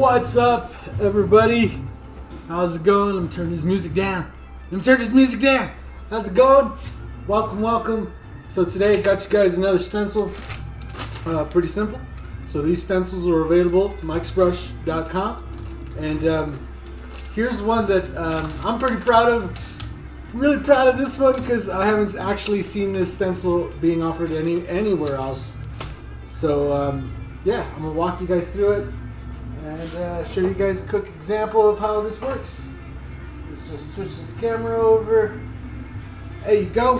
What's up, everybody? How's it going? Let me turn this music down. How's it going? Welcome. So today I got you guys another stencil. Pretty simple. So these stencils are available at mikesbrush.com. And here's one that I'm pretty proud of. Really proud of this one because I haven't actually seen this stencil being offered anywhere else. So yeah, I'm gonna walk you guys through it and show you guys a quick example of how this works. Let's just switch this camera over. There you go.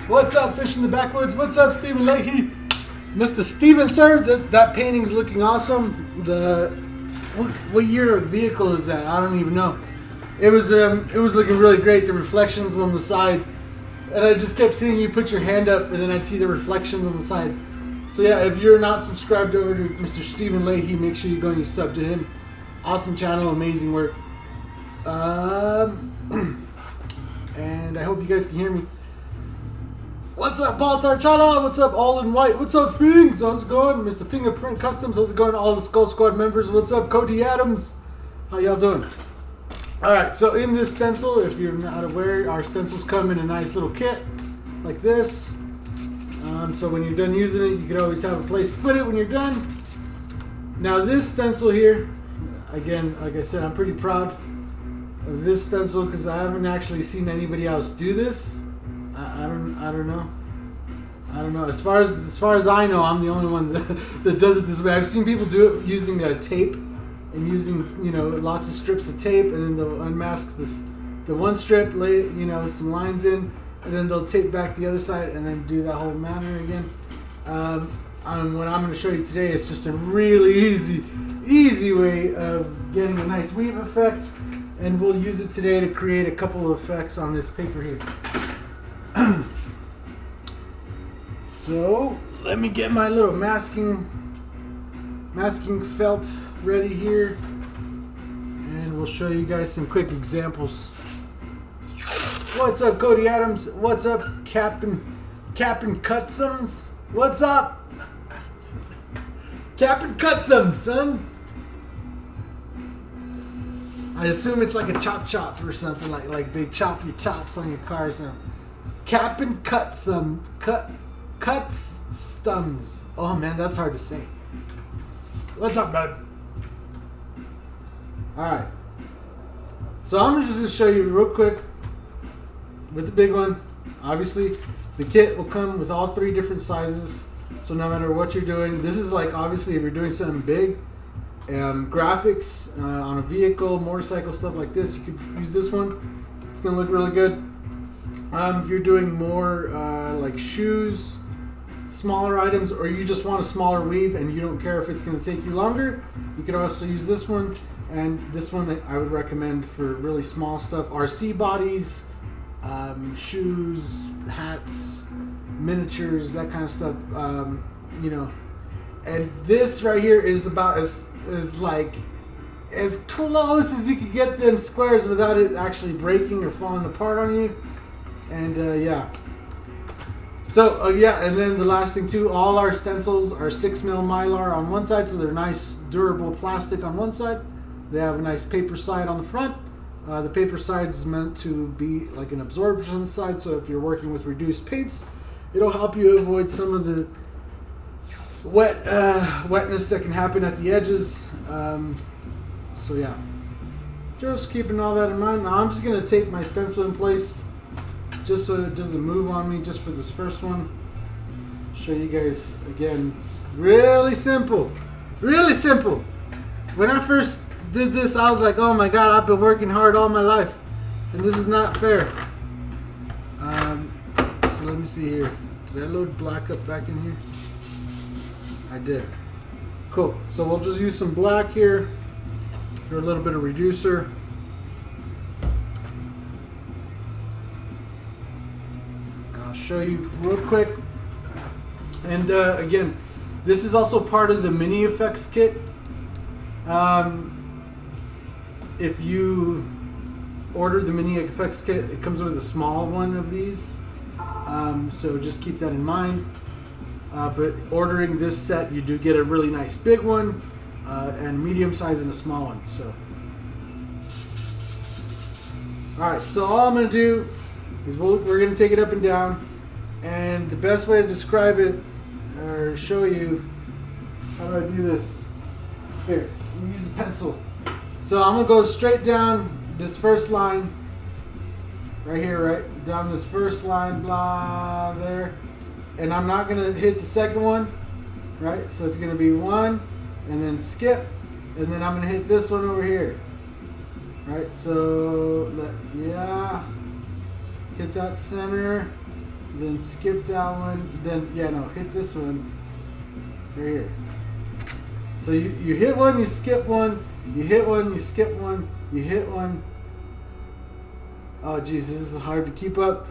What's up, Fish in the Backwoods? What's up, Stephen Leahy? Mr. Steven, sir, that painting's looking awesome. What year of vehicle is that? I don't even know. It was looking really great. The reflections on the side, and I just kept seeing you put your hand up, and then I'd see the reflections on the side. So yeah, if you're not subscribed over to Mr. Stephen Leahy, make sure you go and you sub to him. Awesome channel, amazing work. And I hope you guys can hear me. What's up, Paul Tarchala? What's up, All in White? What's up, Fings? How's it going? Mr. Fingerprint Customs, how's it going? All the Skull Squad members, what's up? Cody Adams, how y'all doing? Alright, so in this stencil, if you're not aware, our stencils come in a nice little kit, like this. So when you're done using it, you can always have a place to put it when you're done. Now this stencil here, again, like I said, I'm pretty proud of this stencil because I haven't actually seen anybody else do this. I don't know. As far as I know, I'm the only one that does it this way. I've seen people do it using tape and using lots of strips of tape, and then they'll unmask the one strip, lay some lines in, and then they'll tape back the other side and then do that whole manner again. What I'm going to show you today is just a really easy way of getting a nice weave effect, and we'll use it today to create a couple of effects on this paper here. So let me get my little masking felt ready here, and we'll show you guys some quick examples. What's up, Cody Adams? What's up, Captain Cutsums? What's up, Captain Cutsums, son? I assume it's like a chop or something, like they chop your tops on your cars now. Captain Cutsums. Oh man, that's hard to say. What's up, bud? Alright. So I'm just going to show you real quick with the big one. Obviously, the kit will come with all 3 different sizes. So no matter what you're doing, this is like, obviously, if you're doing something big, graphics on a vehicle, motorcycle, stuff like this, you could use this one. It's going to look really good. If you're doing more like shoes, smaller items, or you just want a smaller weave and you don't care if it's going to take you longer, you could also use this one. And this one I would recommend for really small stuff. RC bodies, shoes, hats, miniatures, that kind of stuff. And this right here is about as close as you can get them squares without it actually breaking or falling apart on you. And yeah. So yeah, and then the last thing too, all our stencils are 6mm Mylar on one side, so they're nice durable plastic on one side. They have a nice paper side on the front. The paper side is meant to be like an absorption side, so if you're working with reduced paints, it'll help you avoid some of the wetness that can happen at the edges. So yeah, just keeping all that in mind. Now I'm just gonna tape my stencil in place, just so it doesn't move on me, just for this first one. Show you guys again. Really simple. When I first did this, I was like, oh my god, I've been working hard all my life, and this is not fair. So let me see here. Did I load black up back in here? I did. Cool. So we'll just use some black here. Throw a little bit of reducer. I'll show you real quick. And again, this is also part of the mini effects kit. If you order the mini effects kit, it comes with a small one of these. So just keep that in mind. But ordering this set, you do get a really nice big one. and medium size and a small one. So, all right. So all I'm gonna do is we're gonna take it up and down, and the best way to describe it or show you how do I do this. Here, let me use a pencil. So I'm gonna go straight down this first line, right here, right down this first line, blah, there, and I'm not gonna hit the second one, right? So it's gonna be one, and then skip, and then I'm gonna hit this one over here, right? So yeah, hit that center, then skip that one, then hit this one right here. So you hit one, you skip one, you hit one, you skip one, you hit one. Oh geez, this is hard to keep up.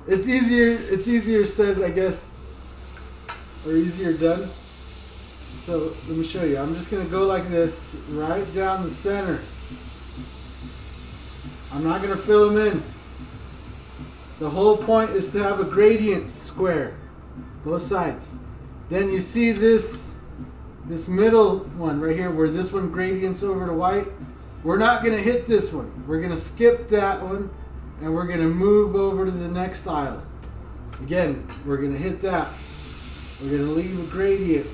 It's easier said, I guess, or easier done. So let me show you. I'm just gonna go like this, right down the center. I'm not gonna fill them in. The whole point is to have a gradient square, both sides. Then you see this middle one right here, where this one gradients over to white. We're not going to hit this one. We're going to skip that one, and we're going to move over to the next aisle. Again, we're going to hit that. We're going to leave a gradient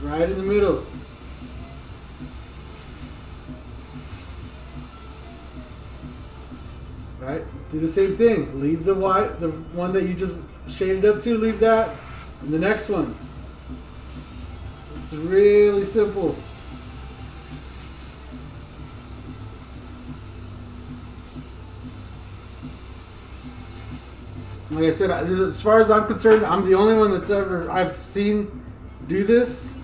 right in the middle. Right? Do the same thing. Leave the white, the one that you just shaded up to, leave that. And the next one. It's really simple. Like I said, as far as I'm concerned, I'm the only one that's ever I've seen do this.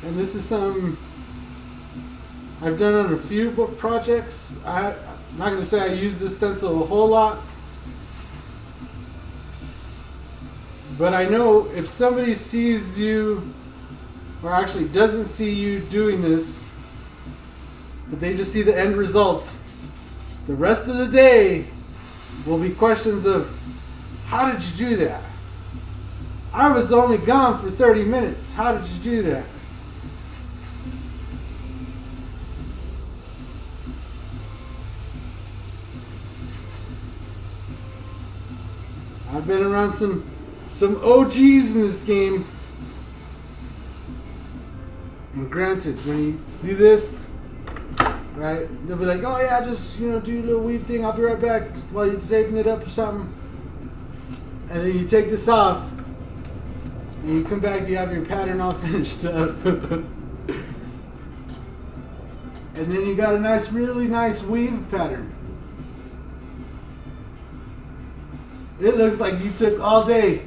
And this is something I've done on a few projects. I'm not going to say I use this stencil a whole lot. But I know if somebody sees you, or actually doesn't see you doing this, but they just see the end result, the rest of the day will be questions of, how did you do that? I was only gone for 30 minutes. How did you do that? I've been around some OGs in this game. And granted, when you do this, right, they'll be like, oh yeah, just do a little weave thing, I'll be right back, while you're taping it up or something. And then you take this off, and you come back, you have your pattern all finished up. And then you got a really nice weave pattern. It looks like you took all day.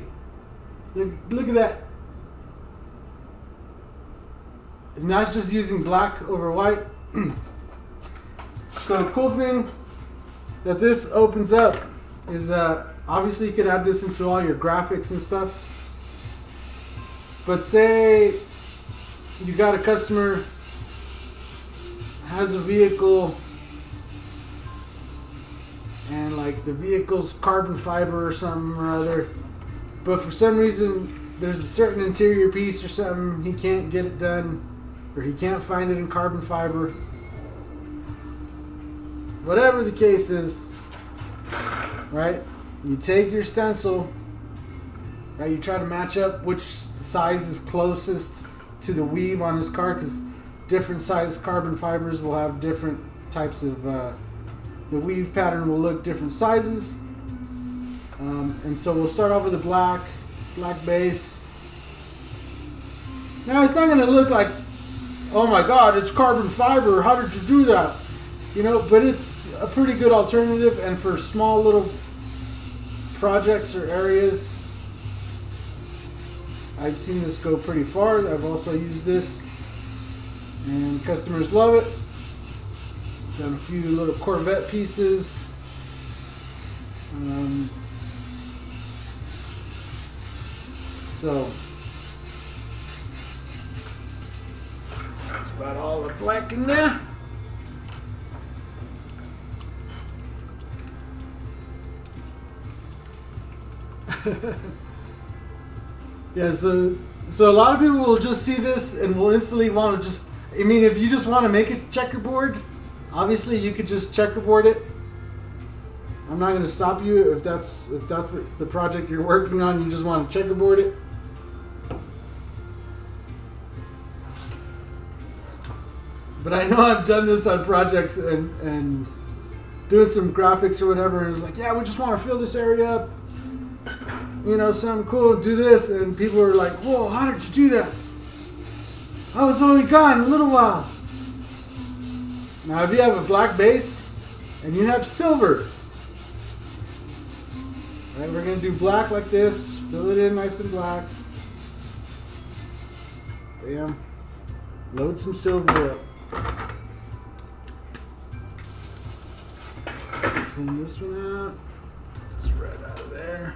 Look at that. And that's just using black over white. So the cool thing that this opens up is obviously you could add this into all your graphics and stuff. But say you got a customer has a vehicle, and like the vehicle's carbon fiber or something or other, but for some reason there's a certain interior piece or something, he can't get it done, or he can't find it in carbon fiber. Whatever the case is, right? You take your stencil, right? You try to match up which size is closest to the weave on his car, because different size carbon fibers will have different types of, the weave pattern will look different sizes. And so we'll start off with a black base. Now it's not going to look like, oh my god, it's carbon fiber, how did you do that? But it's a pretty good alternative, and for small little projects or areas, I've seen this go pretty far. I've also used this, and customers love it. Done a few little Corvette pieces. So that's about all the black in there. Yeah, so So a lot of people will just see this and will instantly want to just, I mean, if you just want to make a checkerboard, obviously you could just checkerboard it. I'm not going to stop you if that's what the project you're working on, you just want to checkerboard it. But I know I've done this on projects and doing some graphics or whatever, and it's like, yeah, we just want to fill this area up. You know, something cool, do this, and people are like, whoa, how did you do that? I was only gone a little while. Now, if you have a black base and you have silver, right, we're going to do black like this, fill it in nice and black. Bam. Load some silver up. Clean this one out. This red out of there.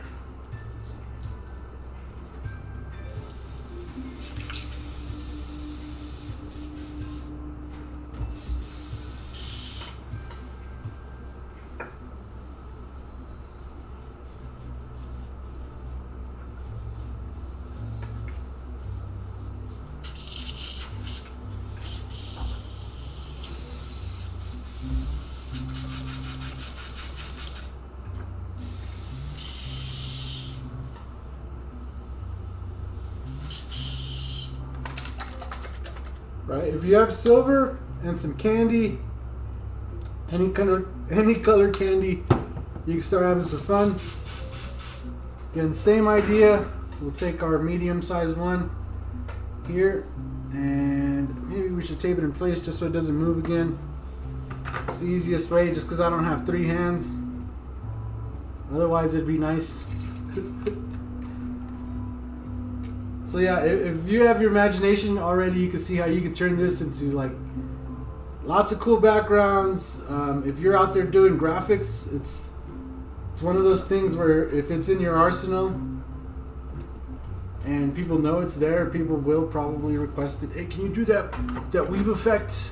Right, if you have silver and some candy, any color candy, you can start having some fun. Again, same idea. We'll take our medium-sized one here, and maybe we should tape it in place just so it doesn't move again. It's the easiest way, just because I don't have 3 hands. Otherwise, it'd be nice. So yeah, if you have your imagination already, you can see how you can turn this into like lots of cool backgrounds. If you're out there doing graphics, it's one of those things where if it's in your arsenal and people know it's there, people will probably request it. Hey, can you do that weave effect,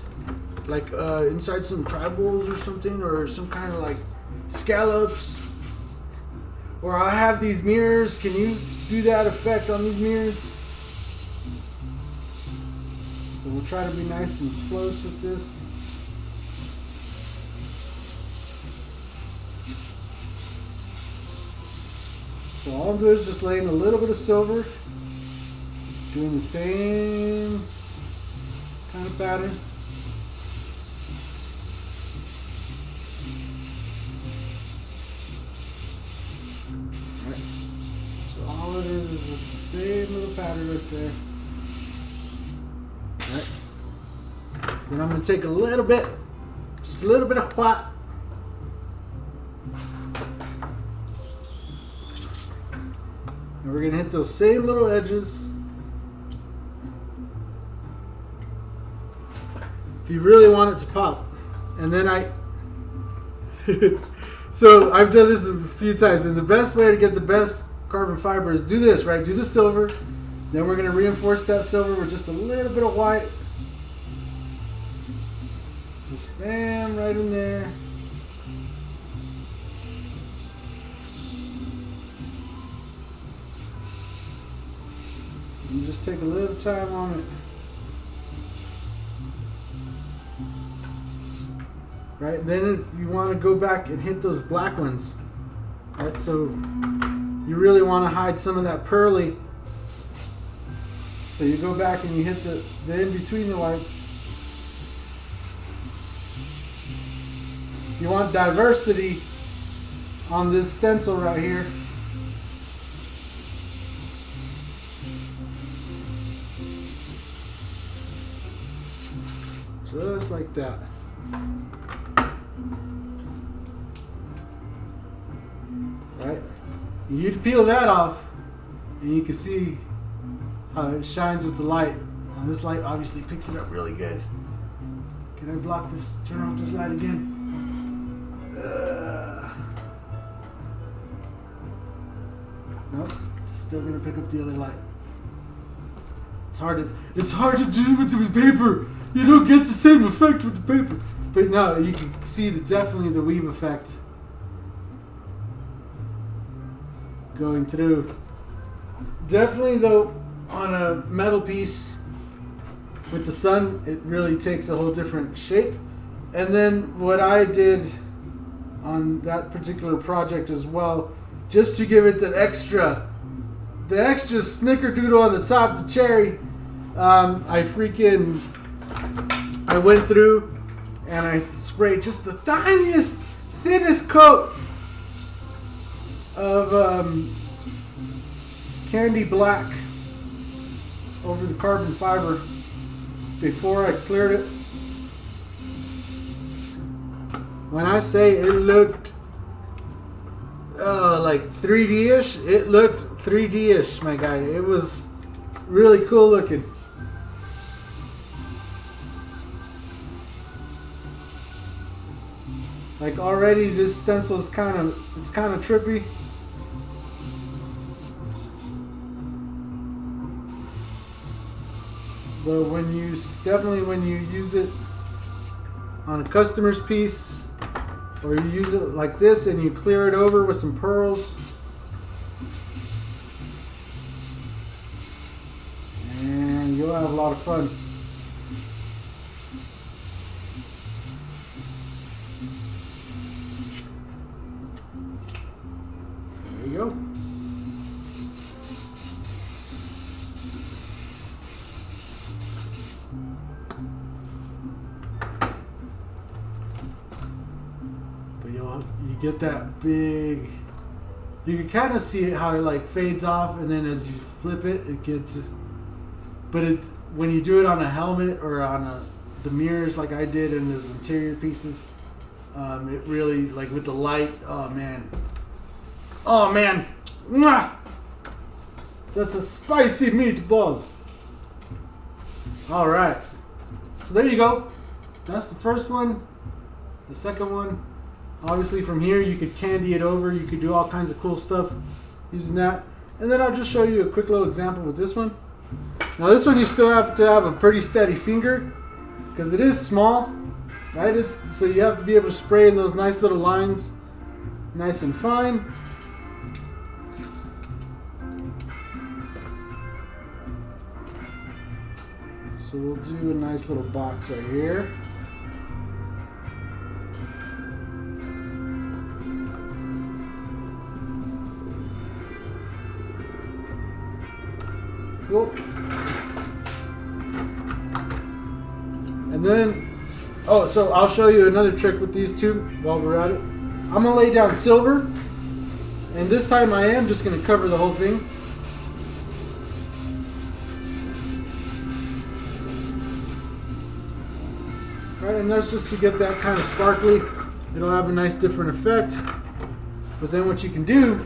like inside some tribals or something, or some kind of like scallops? Or I have these mirrors. Can you do that effect on these mirrors? So we'll try to be nice and close with this. So all I'm doing is just laying a little bit of silver, doing the same kind of pattern. All it is just the same little pattern right there. Alright. Then I'm going to take a little bit, just a little bit of white. And we're going to hit those same little edges. If you really want it to pop. And then so I've done this a few times, and the best way to get the best carbon fiber is do this, right? Do the silver. Then we're going to reinforce that silver with just a little bit of white. Just bam, right in there. And just take a little time on it. Right? Then if you want to go back and hit those black ones. Right? So you really want to hide some of that pearly. So you go back and you hit the in between the whites. You want diversity on this stencil right here. Just like that. Right? You'd peel that off and you can see how it shines with the light. Now this light obviously picks it up really good. Can I block this? Turn off this light again. Nope, still gonna pick up the other light. It's hard to do with the paper. You don't get the same effect with the paper. But now you can see definitely the weave effect going through. Definitely though, on a metal piece with the sun, it really takes a whole different shape. And then what I did on that particular project as well, just to give it the extra snickerdoodle on the top, the cherry, I went through and I sprayed just the tiniest, thinnest coat of candy black over the carbon fiber before I cleared it. When I say it looked like 3D-ish, it looked 3D-ish, my guy. It was really cool looking. Like already this stencil is kind of trippy. But when you use it on a customer's piece, or you use it like this and you clear it over with some pearls, and you'll have a lot of fun. There you go. You get that big, you can kind of see it how it like fades off, and then as you flip it, it gets, but when you do it on a helmet or on the mirrors like I did in those interior pieces, it really, like with the light, oh man, mwah! That's a spicy meatball. All right, so there you go. That's the first one. The second one, obviously from here you could candy it over, you could do all kinds of cool stuff using that. And then I'll just show you a quick little example with this one. Now this one you still have to have a pretty steady finger because it is small, right? So you have to be able to spray in those nice little lines, nice and fine. So we'll do a nice little box right here. Cool. And then, so I'll show you another trick with these two while we're at it. I'm gonna lay down silver, and this time I am just gonna cover the whole thing. Right, and that's just to get that kind of sparkly. It'll have a nice different effect. But then what you can do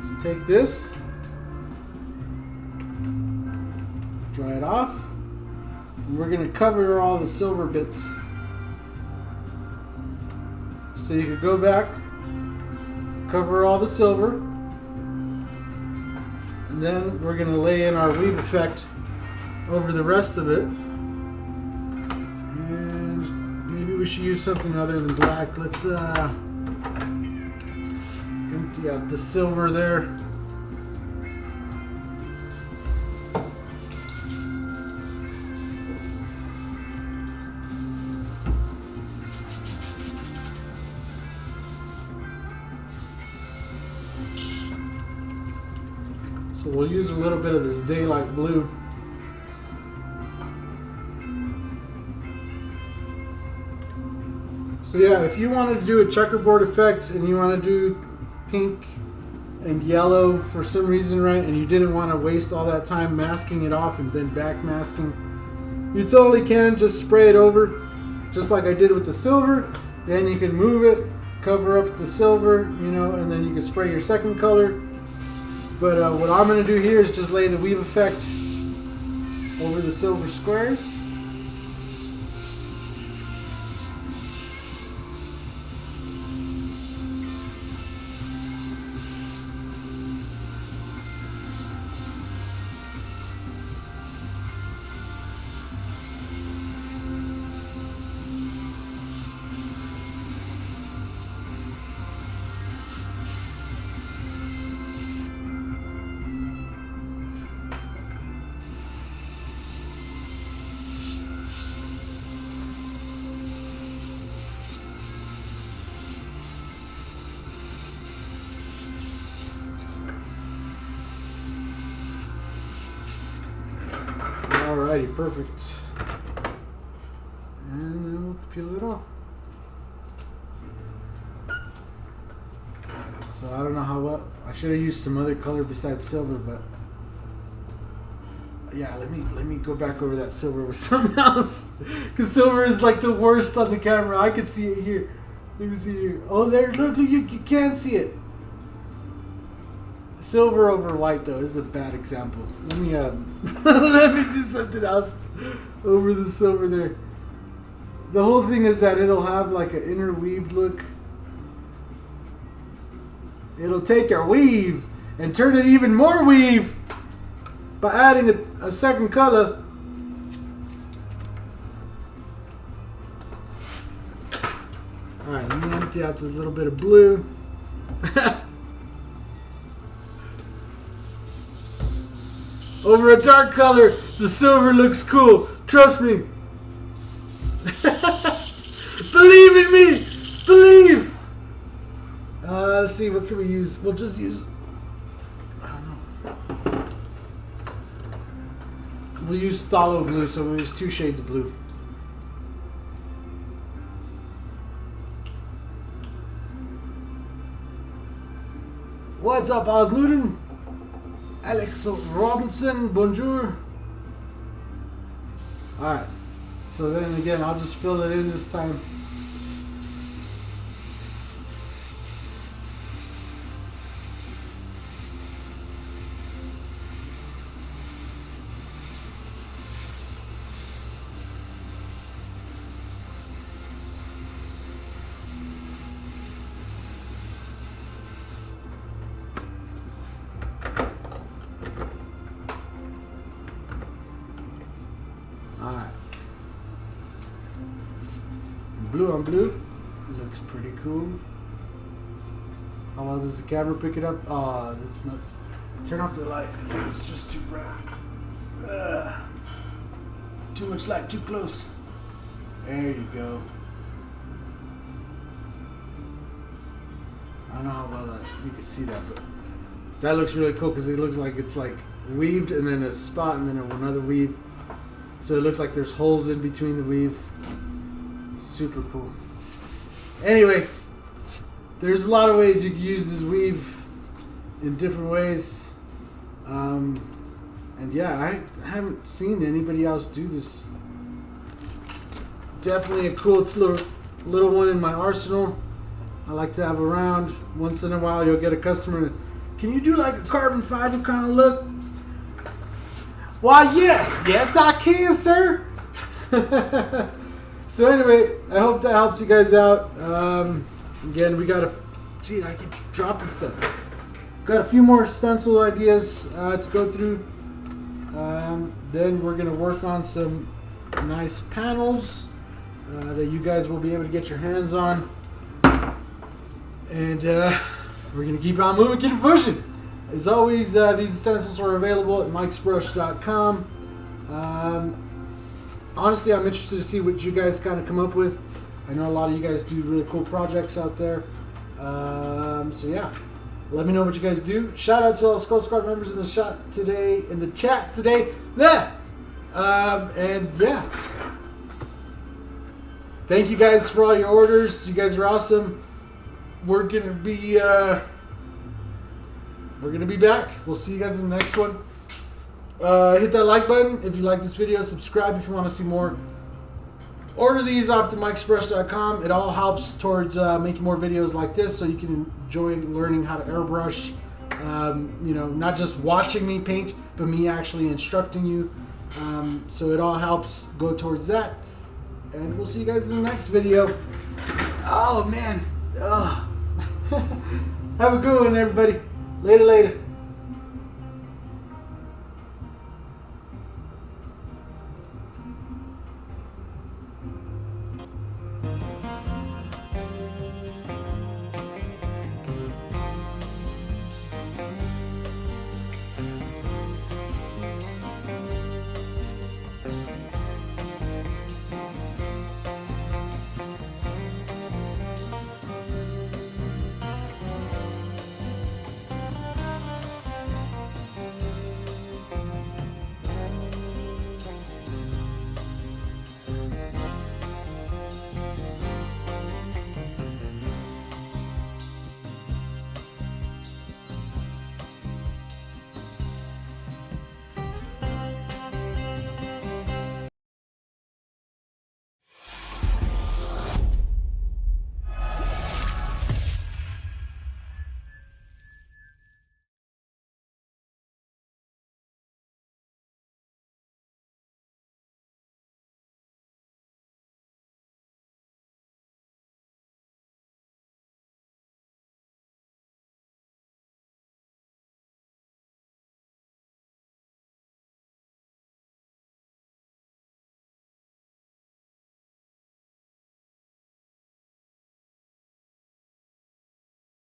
is take this, dry it off, and we're going to cover all the silver bits. So you could go back, cover all the silver, and then we're going to lay in our weave effect over the rest of it. And maybe we should use something other than black. Let's empty out the silver there. So we'll use a little bit of this daylight blue. So yeah, if you wanted to do a checkerboard effect and you want to do pink and yellow for some reason, right, and you didn't want to waste all that time masking it off and then back masking, you totally can just spray it over, just like I did with the silver. Then you can move it, cover up the silver, and then you can spray your second color. But what I'm going to do here is just lay the weave effect over the silver squares. Alrighty, perfect. And then we'll peel it off. So I don't know how well. I should have used some other color besides silver, but yeah, let me go back over that silver with something else, because silver is like the worst on the camera. I can see it here. Let me see here. Oh, there! Look, you can see it. Silver over white though is a bad example. Let me let me do something else over the silver there. The whole thing is that it'll have like an interweaved look. It'll take your weave and turn it even more weave by adding a second color. Alright, let me empty out this little bit of blue. Over a dark color, the silver looks cool. Trust me. Believe in me. Believe. Let's see, what can we use? We'll just use, I don't know. We'll use phthalo blue, so we'll use 2 shades of blue. What's up, Oz Newton? Alex Robinson, bonjour. Alright, so then again, I'll just fill it in this time. Alright. Blue on blue. Looks pretty cool. How well does the camera pick it up? Oh, that's nuts. Turn off the light. It's just too bright. Too much light, too close. There you go. I don't know how well you can see that, but that looks really cool because it looks like it's like weaved and then a spot and then another weave. So it looks like there's holes in between the weave. Super cool. Anyway, there's a lot of ways you can use this weave in different ways. And yeah, I haven't seen anybody else do this. Definitely a cool little one in my arsenal. I like to have around. Once in a while you'll get a customer. Can you do like a carbon fiber kind of look? Why, yes I can, sir. So anyway, I hope that helps you guys out. Again, we got gee, I keep dropping stuff. Got a few more stencil ideas to go through. Then we're gonna work on some nice panels that you guys will be able to get your hands on. And we're gonna keep on moving, keep pushing. As always, these stencils are available at mikesbrush.com. Honestly, I'm interested to see what you guys kind of come up with. I know a lot of you guys do really cool projects out there. So yeah, let me know what you guys do. Shout out to all the Skull Squad members in the chat today. Yeah. And yeah, thank you guys for all your orders. You guys are awesome. We're gonna be back. We'll see you guys in the next one. Hit that like button if you like this video. Subscribe if you want to see more. Order these off to mikesbrush.com. It all helps towards making more videos like this, so you can enjoy learning how to airbrush. You know, not just watching me paint, but me actually instructing you. So it all helps go towards that. And we'll see you guys in the next video. Oh man. Oh. Have a good one, everybody. Later.